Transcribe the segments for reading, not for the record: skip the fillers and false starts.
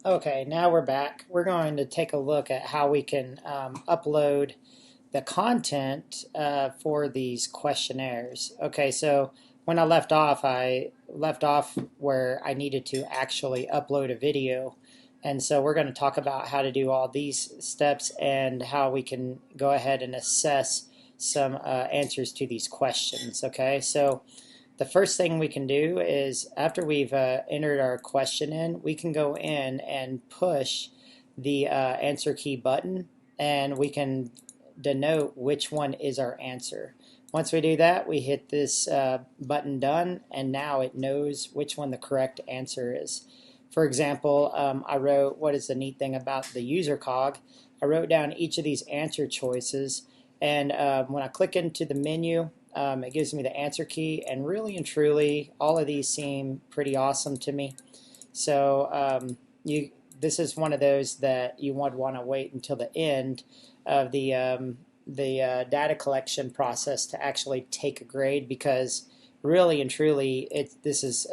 Okay, now we're back. We're going to take a look at how we can upload the content for these questionnaires. Okay, so when I left off where I needed to actually upload a video. And so we're going to talk about how to do all these steps and how we can go ahead and assess some answers to these questions. Okay, so the first thing we can do is after we've entered our question in, we can go in and push the answer key button, and we can denote which one is our answer. Once we do that, we hit this button done, and now it knows which one the correct answer is. For example, I wrote, what is the neat thing about the user cog? I wrote down each of these answer choices, and when I click into the menu, it gives me the answer key, and really and truly, all of these seem pretty awesome to me. So this is one of those that you would want to wait until the end of the data collection process to actually take a grade, because really and truly, this is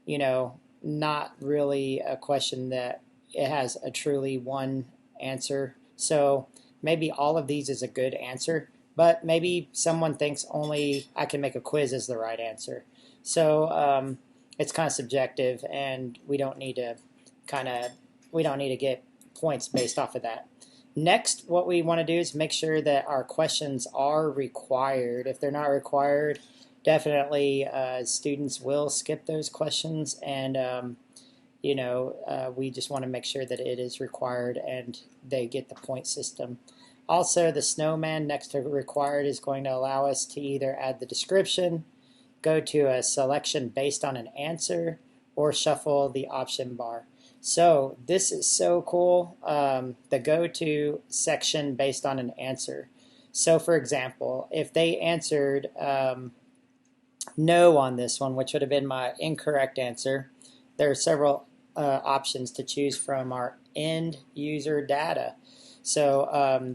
you know, not really a question that it has a truly one answer. So maybe all of these is a good answer, but maybe someone thinks only I can make a quiz as the right answer. So it's kind of subjective, and we don't need to get points based off of that. Next, what we want to do is make sure that our questions are required. If they're not required, definitely students will skip those questions, and we just want to make sure that it is required and they get the point system. Also, the snowman next to required is going to allow us to either add the description, go to a selection based on an answer, or shuffle the option bar. So this is so cool, the go to section based on an answer. So for example, if they answered no on this one, which would have been my incorrect answer, there are several options to choose from our end user data. So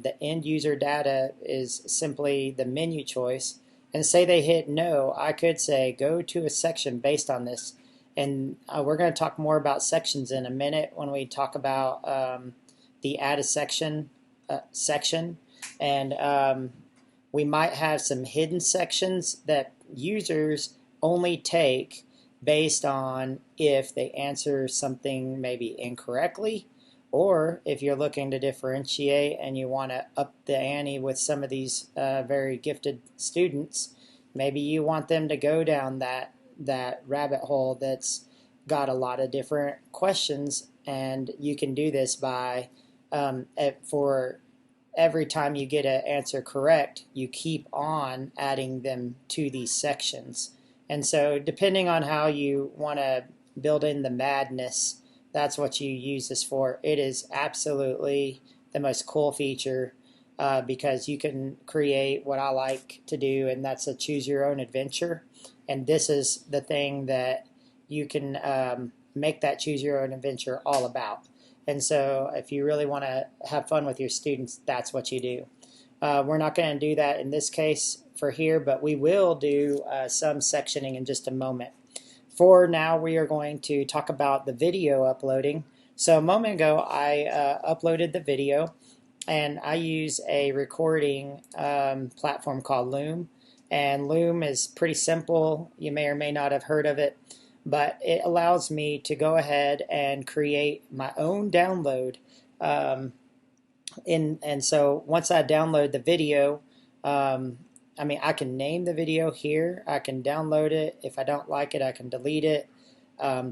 the end user data is simply the menu choice. And say they hit no, I could say go to a section based on this. And we're going to talk more about sections in a minute when we talk about the add a section section. And we might have some hidden sections that users only take based on if they answer something maybe incorrectly, or if you're looking to differentiate and you want to up the ante with some of these very gifted students, maybe you want them to go down that rabbit hole that's got a lot of different questions, and you can do this by for every time you get an answer correct, you keep on adding them to these sections. And so depending on how you want to build in the madness, that's what you use this for. It is absolutely the most cool feature because you can create what I like to do, and that's a choose your own adventure. And this is the thing that you can make that choose your own adventure all about. And so if you really want to have fun with your students, that's what you do. We're not going to do that in this case for here, but we will do some sectioning in just a moment. For now, we are going to talk about the video uploading. So a moment ago, I uploaded the video, and I use a recording platform called Loom. And Loom is pretty simple. You may or may not have heard of it, but it allows me to go ahead and create my own download. And so once I download the video, I can name the video here. I can download it. If I don't like it, I can delete it,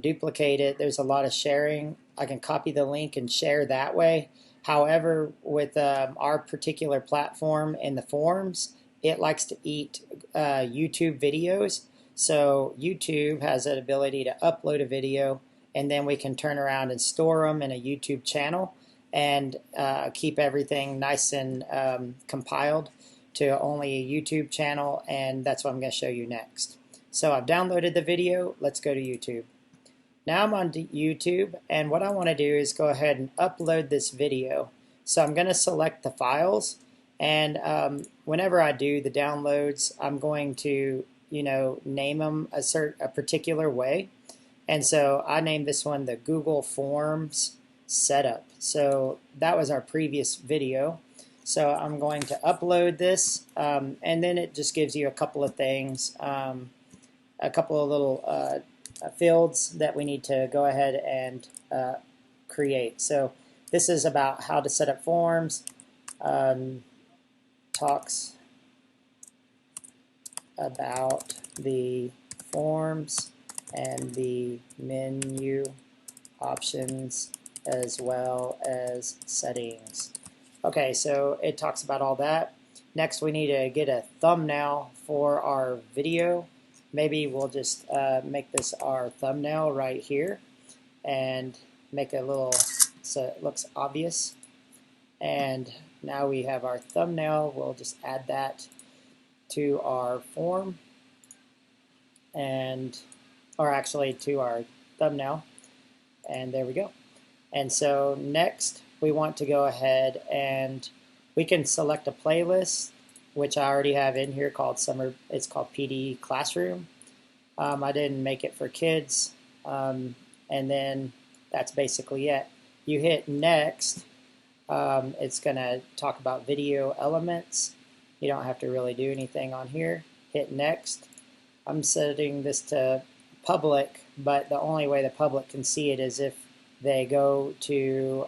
duplicate it. There's a lot of sharing. I can copy the link and share that way. However, with our particular platform in the forums, it likes to eat YouTube videos. So YouTube has an ability to upload a video, and then we can turn around and store them in a YouTube channel and keep everything nice and compiled to only a YouTube channel, and that's what I'm going to show you next. So I've downloaded the video. Let's go to YouTube. Now I'm on YouTube, and what I want to do is go ahead and upload this video. So I'm going to select the files, and whenever I do the downloads, I'm going to name them a particular way. And so I named this one the Google Forms Setup. So that was our previous video. So I'm going to upload this, and then it just gives you a couple of things, a couple of little fields that we need to go ahead and create. So this is about how to set up forms, talks about the forms and the menu options as well as settings. Okay, so it talks about all that. Next, we need to get a thumbnail for our video. Maybe we'll just make this our thumbnail right here and make a little so it looks obvious. And now we have our thumbnail. We'll just add that to our form, or actually to our thumbnail, and there we go. And so next we want to go ahead and we can select a playlist, which I already have in here called it's called PD Classroom. I didn't make it for kids, and then that's basically it. You hit next, it's going to talk about video elements. You don't have to really do anything on here. Hit next. I'm setting this to public, but the only way the public can see it is if they go to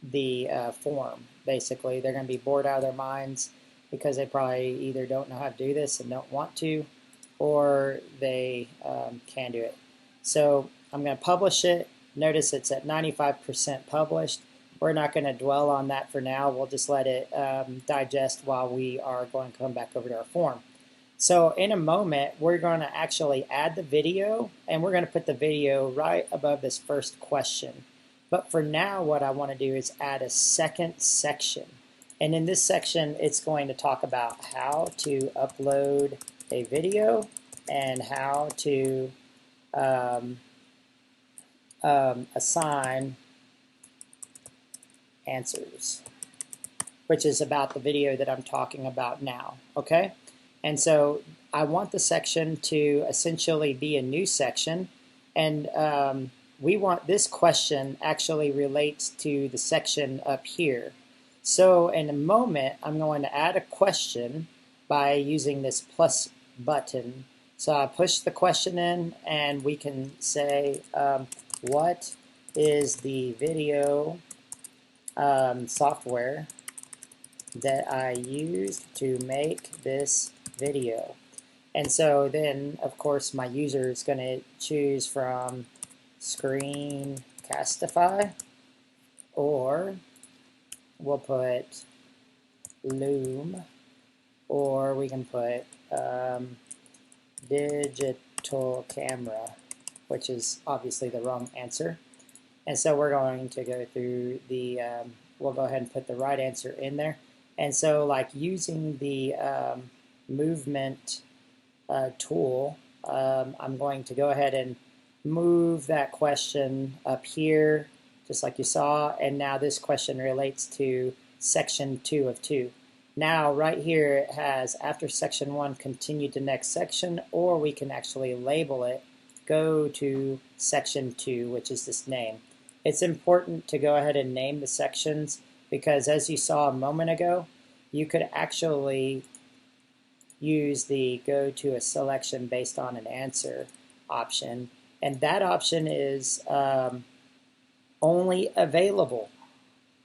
the form. Basically, they're going to be bored out of their minds because they probably either don't know how to do this and don't want to, or they can do it. So I'm going to publish it. Notice it's at 95% published. We're not going to dwell on that for now. We'll just let it digest while we are going to come back over to our form. So in a moment, we're going to actually add the video, and we're going to put the video right above this first question. But for now, what I want to do is add a second section. And in this section, it's going to talk about how to upload a video and how to assign answers, which is about the video that I'm talking about now, okay? And so I want the section to essentially be a new section, and we want this question actually relates to the section up here. So in a moment, I'm going to add a question by using this plus button. So I push the question in, and we can say, what is the video software that I used to make this video? And so then, of course, my user is going to choose from Screencastify, or we'll put Loom, or we can put digital camera, which is obviously the wrong answer. And so we're going to go through the, we'll go ahead and put the right answer in there. And so like using the movement tool, I'm going to go ahead and move that question up here, just like you saw. And now this question relates to section 2 of 2. Now right here it has after section 1 continue to next section, or we can actually label it go to section 2, which is this name. It's important to go ahead and name the sections because as you saw a moment ago, you could actually use the go to a selection based on an answer option, and that option is only available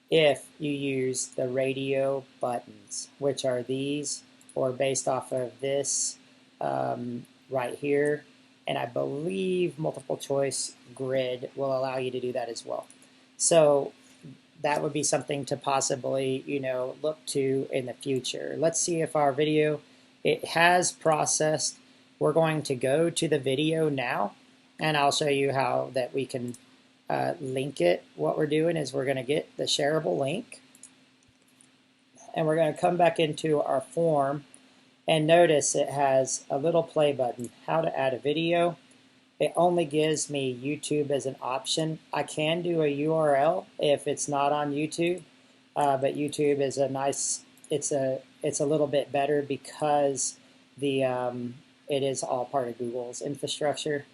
if you use the radio buttons, which are these, or based off of this right here. And I believe multiple choice grid will allow you to do that as well. So that would be something to possibly, look to in the future. Let's see if our video, it has processed. We're going to go to the video now, and I'll show you how that we can link it. What we're doing is we're going to get the shareable link, and we're going to come back into our form. And notice it has a little play button, how to add a video. It only gives me YouTube as an option. I can do a URL if it's not on YouTube, but YouTube is a nice, it's a little bit better because it is all part of Google's infrastructure.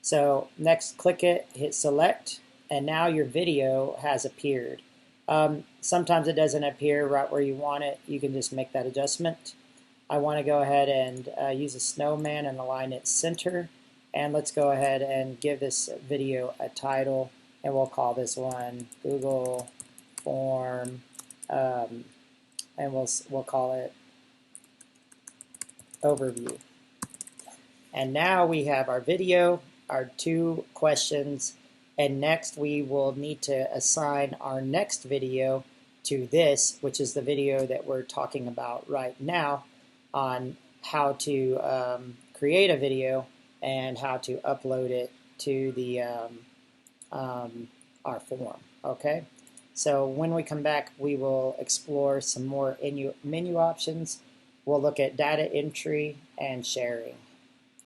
So next, click it, hit select, and now your video has appeared. Sometimes it doesn't appear right where you want it. You can just make that adjustment. I want to go ahead and use a snowman and align it center. And let's go ahead and give this video a title, and we'll call this one Google Form, and we'll call it Overview. And now we have our video, our 2 questions, and next we will need to assign our next video to this, which is the video that we're talking about right now, on how to create a video and how to upload it to the our form. Okay, so when we come back, we will explore some more menu options. We'll look at data entry and sharing.